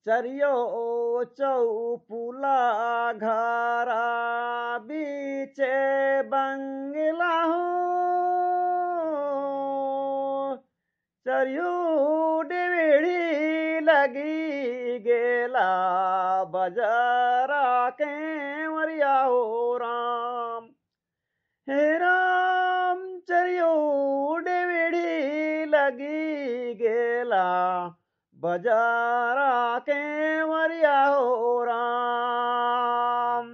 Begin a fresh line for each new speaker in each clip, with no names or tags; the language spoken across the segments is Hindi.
चरियो चौपुला घरा बीचे बंगला हो चरियो डिविड़ी लगी गेला बजरा के मरिया हो राम। हे राम चरियो डिविड़ी लगी गेला बजारा के मरिया हो राम।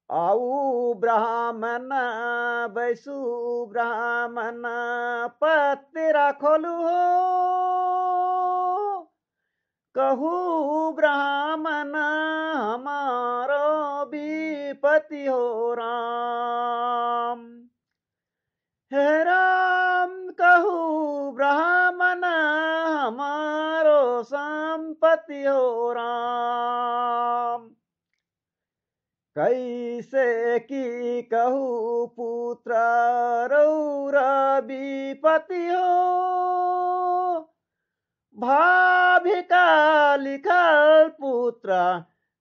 आऊ ब्राह्मण बैसु ब्राह्मण पत्रा खोलू हो कहू ब्राह्मण हमारो विपति हो राम। हे राम कहू ब्राह्मण हमारो संपत्ति हो राम। कैसे की कहू पुत्र रौरा विपति हो भाभिका लिखल पुत्र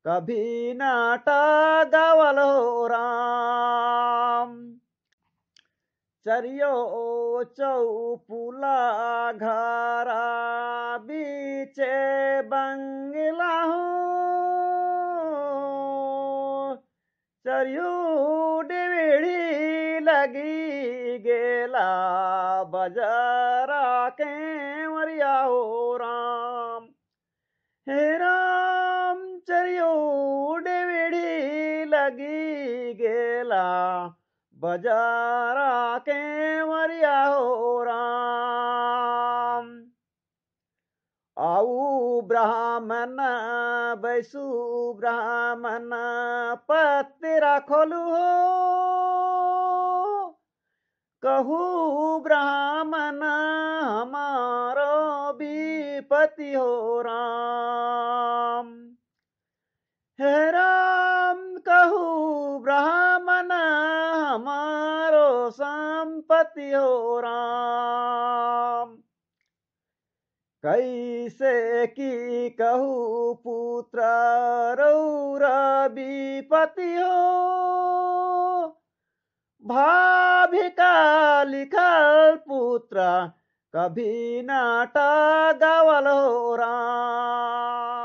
कभी नाटा गावल हो राम। चरियो चौपुला घरा बीचे बंगला हो चरियो डिविड़ी लगी गेला बजरा के मरिया हो राम। हे राम चरियो डिविड़ी लगी गेला बजारा के मरिया हो राम। आऊ ब्राह्मण बैसु ब्राह्मण पत्रा खोलू हो कहू ब्राह्मण हमारो विपति हो राम। हे राम कहू ब्राह्मण हमारो संपत्ति हो राम। कैसे की कहू पुत्र रौरा विपति हो भाभिका लिखल पुत्र कभी नाटा गावल हो राम।